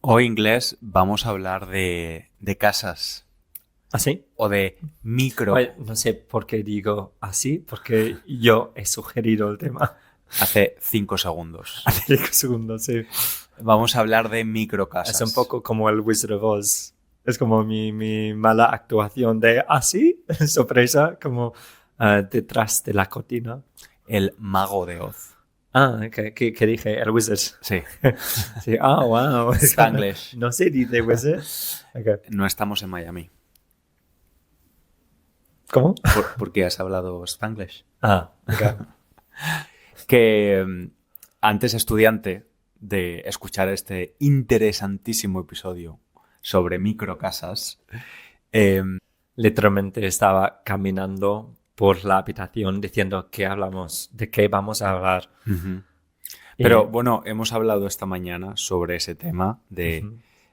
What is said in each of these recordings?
Hoy inglés vamos a hablar de casas ¿Así? o de micro. Oye, no sé por qué digo así, porque yo he sugerido el tema Hace 5 segundos. hace 5 segundos, sí. Vamos a hablar de micro Es casas. un poco como el Wizard of Oz. Es como mi mala actuación de así, sorpresa, como detrás de la cortina. El mago de Oz. ¿Qué dije? El Wizard. Sí. Sí, wow. Spanglish. No se dice Wizard. Okay. No estamos en Miami. ¿Cómo? ¿Por qué has hablado Spanglish? Okay. Que antes estudiante de escuchar este interesantísimo episodio sobre microcasas, Literalmente estaba caminando por la habitación diciendo que hablamos, de qué vamos a hablar. pero bueno, hemos hablado esta mañana sobre ese tema de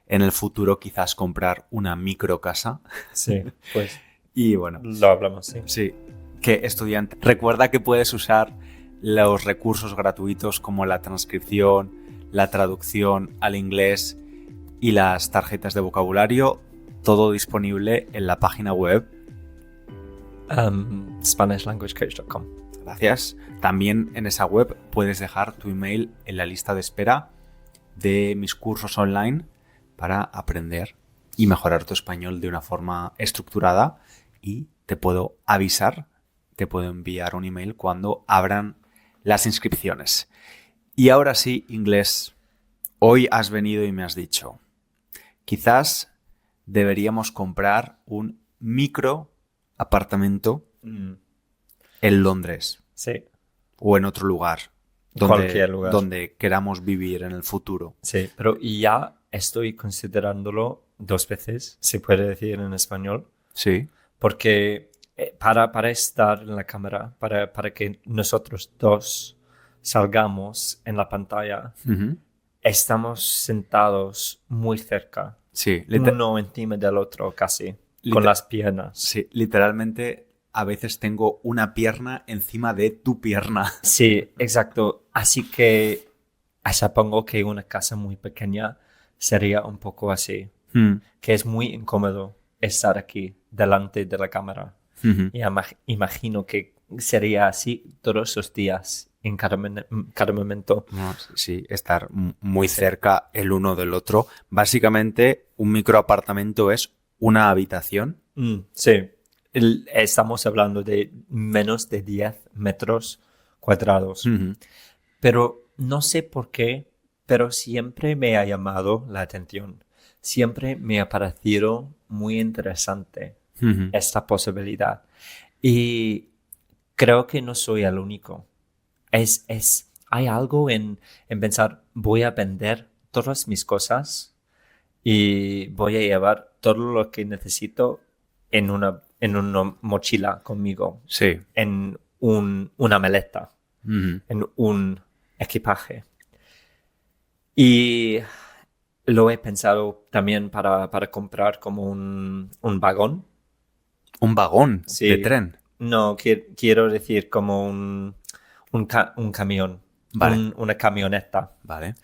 en el futuro quizás comprar una microcasa. Sí, pues Y bueno, lo hablamos, sí. sí, que estudiante, recuerda que puedes usar los recursos gratuitos como la transcripción, la traducción al inglés y las tarjetas de vocabulario, todo disponible en la página web. SpanishLanguageCoach.com. Gracias. También en esa web puedes dejar tu email en la lista de espera de mis cursos online para aprender y mejorar tu español de una forma estructurada, y te puedo avisar, te puedo enviar un email cuando abran las inscripciones. Y ahora sí, inglés, hoy has venido y me has dicho, quizás deberíamos comprar un micro apartamento en Londres. Sí. O en otro lugar Cualquier lugar. donde queramos vivir en el futuro. Sí, pero ya estoy considerándolo 2 veces, se puede decir en español, Sí. porque para estar en la cámara, para que nosotros dos salgamos en la pantalla, estamos sentados muy cerca, Sí. uno encima del otro casi, con las piernas. Sí, literalmente a veces tengo una pierna encima de tu pierna. Sí, exacto. Así que supongo que una casa muy pequeña sería un poco así, que es muy incómodo estar aquí delante de la cámara. Y imagino que sería así todos los días en cada momento. No, sí, estar muy cerca el uno del otro. Básicamente, un microapartamento es una habitación. Sí. Estamos hablando de menos de 10 metros cuadrados. Pero no sé por qué, pero siempre me ha llamado la atención. Siempre me ha parecido muy interesante esta posibilidad. Y creo que no soy el único. Hay algo en pensar, voy a vender todas mis cosas y voy a llevar todo lo que necesito en una mochila conmigo. Sí. En una maleta. En un equipaje. Y lo he pensado también para comprar como un vagón. ¿Un vagón Sí. de tren? No, quiero decir como un camión. Vale. Una camioneta. Vale.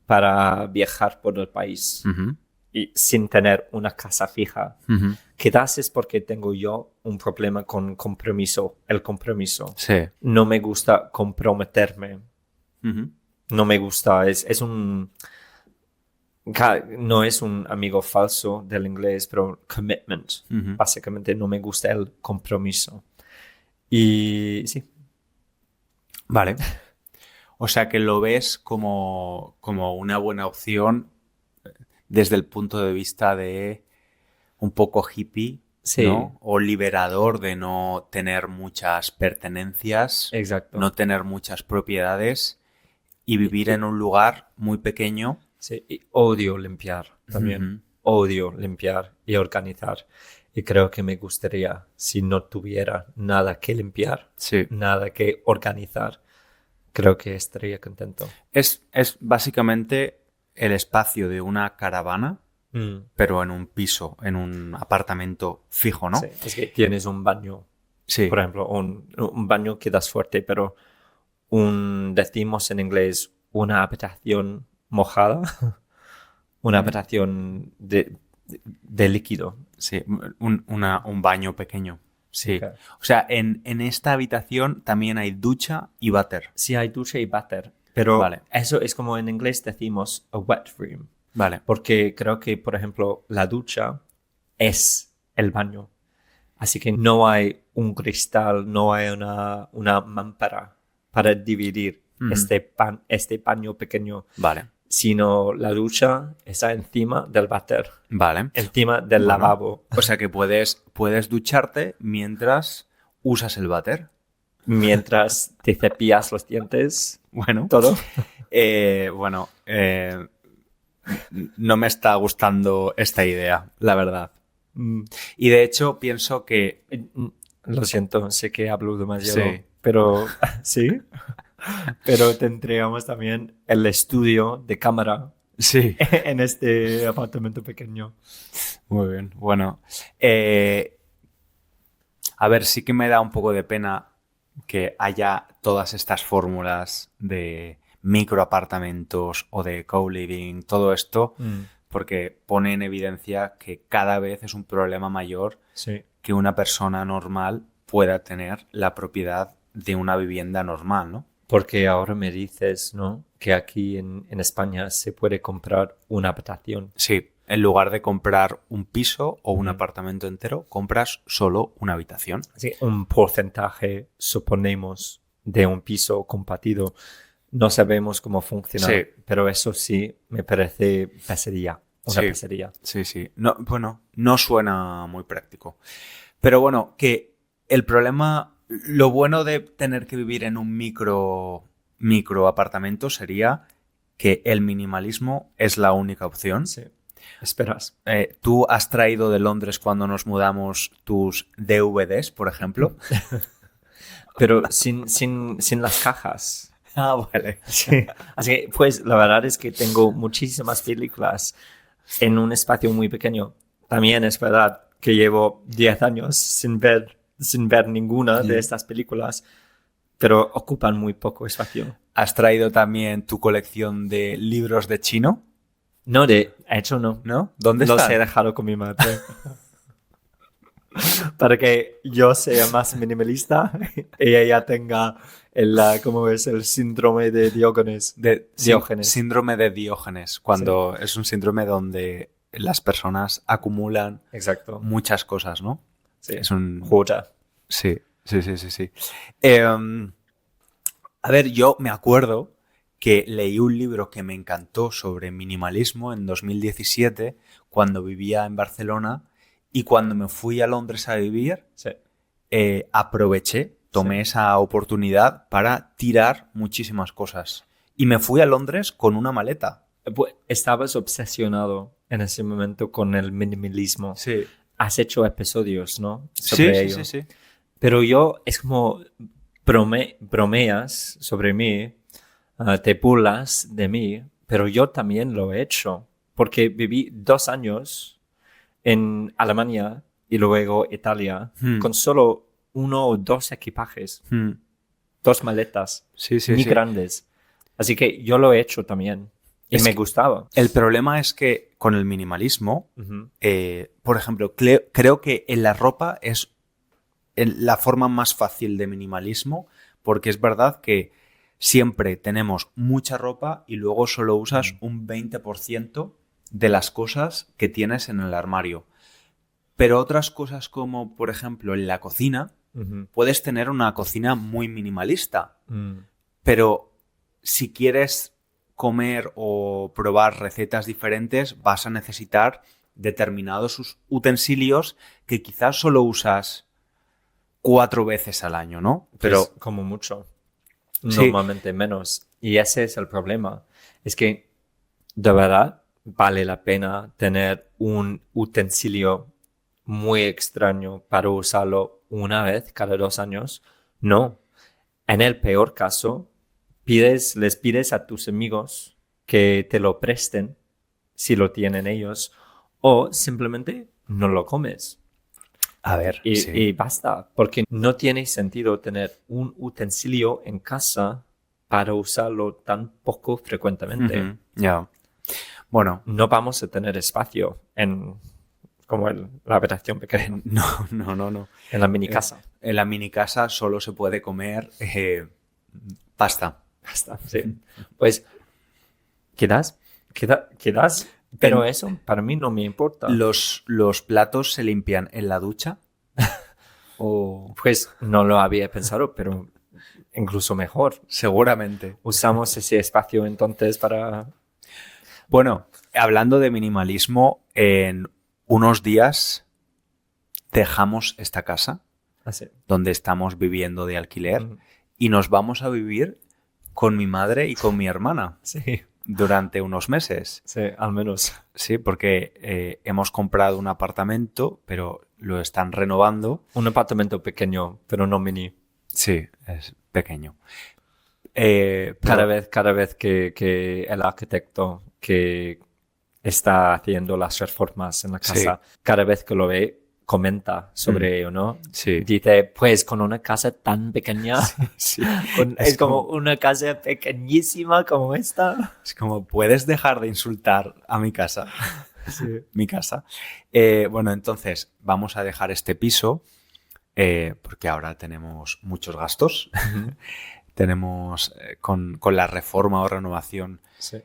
Para viajar por el país. Y sin tener una casa fija. Quizás es porque tengo yo un problema con el compromiso. Sí. No me gusta comprometerme. No me gusta, no es un amigo falso del inglés, pero commitment. Básicamente no me gusta el compromiso. Y sí. Vale. O sea que lo ves como una buena opción desde el punto de vista de un poco hippie, Sí. ¿no? O liberador de no tener muchas pertenencias, Exacto. no tener muchas propiedades y vivir en un lugar muy pequeño. Sí, y odio limpiar también. Odio limpiar y organizar. Y creo que me gustaría, si no tuviera nada que limpiar, Sí. nada que organizar, creo que estaría contento. Es básicamente el espacio de una caravana, pero en un piso, en un apartamento fijo, ¿no? Sí, es que tienes un baño, Sí. por ejemplo, un baño que das fuerte, pero decimos en inglés, una habitación mojada. una habitación de líquido. Sí, un baño pequeño. Sí. Okay. O sea, en esta habitación también hay ducha y váter. Sí, hay ducha y váter. Pero Vale. eso es como en inglés decimos a wet room. Vale. Porque creo que, por ejemplo, la ducha es el baño. Así que no hay un cristal, no hay una mampara para dividir este baño pequeño. Vale. Sino la ducha está encima del váter. Vale. Encima del lavabo. O sea que puedes ducharte mientras usas el váter. Mientras te cepillas los dientes. Bueno. Todo. No me está gustando esta idea, la verdad. Y de hecho pienso que... Lo siento, sé que hablo demasiado. Sí. Pero sí. Pero tendríamos también el estudio de cámara. Sí. En este apartamento pequeño. Muy bien. Bueno. A ver, sí que me da un poco de pena que haya todas estas fórmulas de microapartamentos o de co-living, todo esto, porque pone en evidencia que cada vez es un problema mayor que una persona normal pueda tener la propiedad de una vivienda normal, ¿no? Porque ahora me dices, ¿no? Que aquí en España se puede comprar una habitación. Sí, en lugar de comprar un piso o un apartamento entero, compras solo una habitación. Sí, un porcentaje, suponemos, de un piso compartido. No sabemos cómo funciona, pero eso sí me parece pesadilla. Una pesadilla. Sí. No, bueno, no suena muy práctico. Pero bueno, que el problema, lo bueno de tener que vivir en un micro apartamento sería que el minimalismo es la única opción. Sí. Esperas. ¿Tú has traído de Londres cuando nos mudamos tus DVDs, por ejemplo? Pero sin las cajas. Ah, vale. Sí. Así que, pues, la verdad es que tengo muchísimas películas en un espacio muy pequeño. También es verdad que llevo 10 años sin ver ninguna de estas películas, pero ocupan muy poco espacio. ¿Has traído también tu colección de libros de chino? No, de hecho no. ¿No? ¿Dónde están? Los he dejado con mi madre. Para que yo sea más minimalista y ella tenga ¿cómo es? El síndrome de Diógenes. Síndrome de Diógenes, cuando es un síndrome donde las personas acumulan muchas cosas, ¿no? Sí. Es un... Joya. Sí. A ver, yo me acuerdo que leí un libro que me encantó sobre minimalismo en 2017, cuando vivía en Barcelona, y cuando me fui a Londres a vivir, tomé esa oportunidad para tirar muchísimas cosas. Y me fui a Londres con una maleta. Pues, estabas obsesionado en ese momento con el minimalismo. Sí. Has hecho episodios, ¿no? Sobre ello. Sí. Pero yo, es como bromeas sobre mí, te burlas de mí, pero yo también lo he hecho. Porque viví 2 años en Alemania y luego Italia con solo 1 o 2 equipajes, 2 maletas, muy grandes. Así que yo lo he hecho también y me gustaba. El problema es que con el minimalismo, por ejemplo, creo que en la ropa es la forma más fácil de minimalismo, porque es verdad que siempre tenemos mucha ropa y luego solo usas un 20% de las cosas que tienes en el armario. Pero otras cosas como, por ejemplo, en la cocina, puedes tener una cocina muy minimalista. Pero si quieres comer o probar recetas diferentes, vas a necesitar determinados utensilios que quizás solo usas 4 veces al año, ¿no? Pero como mucho. Normalmente menos. Y ese es el problema. Es que, de verdad, vale la pena tener un utensilio muy extraño para usarlo una vez cada 2 años. No. En el peor caso, les pides a tus amigos que te lo presten si lo tienen ellos, o simplemente no lo comes. A ver, y basta, porque no tiene sentido tener un utensilio en casa para usarlo tan poco frecuentemente. Ya. Bueno, no vamos a tener espacio como la habitación pequeña, no. en la mini casa. En la mini casa solo se puede comer pasta. Basta, sí. Pues, quedas, pero eso para mí no me importa. ¿Los platos se limpian en la ducha? ¿O Pues no lo había pensado, pero incluso mejor. seguramente? Usamos ese espacio entonces para... Bueno, hablando de minimalismo, en unos días dejamos esta casa Así. donde estamos viviendo de alquiler Mm. y nos vamos a vivir con mi madre y con mi hermana Sí, durante unos meses. sí, al menos. Sí, porque hemos comprado un apartamento, pero lo están renovando. Un apartamento pequeño, pero no mini. Sí, es pequeño. Cada vez que el arquitecto que está haciendo las reformas en la casa, cada vez que lo ve, comenta sobre ello, ¿no? Sí. Dice, pues con una casa tan pequeña, Sí. es como una casa pequeñísima como esta. Es como, ¿puedes dejar de insultar a mi casa? Sí. Mi casa. Bueno, entonces vamos a dejar este piso porque ahora tenemos muchos gastos. Tenemos, con la reforma o renovación, Sí.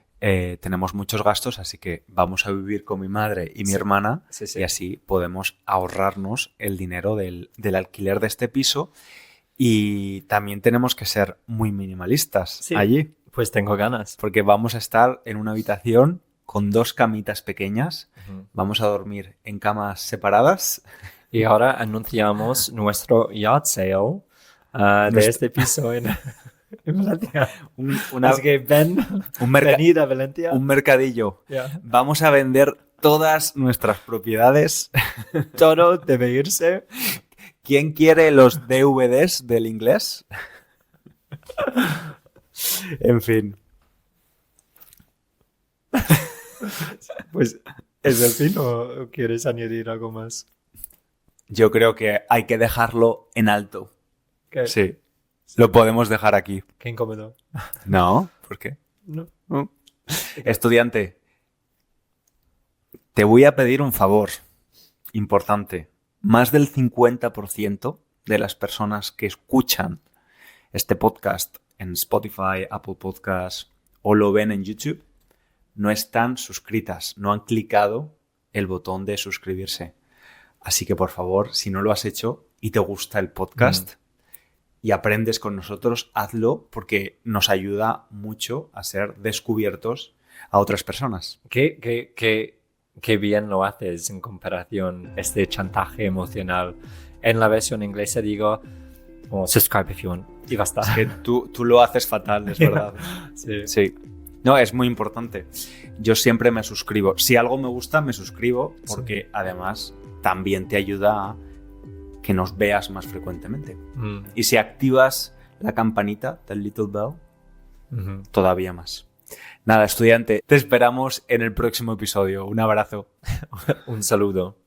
tenemos muchos gastos, así que vamos a vivir con mi madre y mi hermana Sí. y así podemos ahorrarnos el dinero del alquiler de este piso. Y también tenemos que ser muy minimalistas allí, Pues tengo ganas. porque vamos a estar en una habitación con 2 camitas pequeñas. Vamos a dormir en camas separadas. Y ahora anunciamos nuestro yard sale de este piso en Valencia. Así que venid a Valencia. Un mercadillo. Yeah. Vamos a vender todas nuestras propiedades. Todo debe irse. ¿Quién quiere los DVDs del inglés? En fin. Pues, ¿es el fin o quieres añadir algo más? Yo creo que hay que dejarlo en alto. ¿Qué? Sí. Lo podemos dejar aquí. Qué incómodo. No, ¿por qué? No. Estudiante, te voy a pedir un favor importante. Más del 50% de las personas que escuchan este podcast en Spotify, Apple Podcasts o lo ven en YouTube no están suscritas, no han clicado el botón de suscribirse. Así que por favor, si no lo has hecho y te gusta el podcast y aprendes con nosotros, hazlo porque nos ayuda mucho a ser descubiertos a otras personas. Qué bien lo haces en comparación este chantaje emocional. En la versión inglesa digo, subscribe if you want, y basta. Es que tú lo haces fatal, es verdad. Sí. Sí. No, es muy importante. Yo siempre me suscribo. Si algo me gusta, me suscribo porque además también te ayuda a que nos veas más frecuentemente. Y si activas la campanita del Little Bell, todavía más. Nada, estudiante, te esperamos en el próximo episodio. Un abrazo. Un saludo.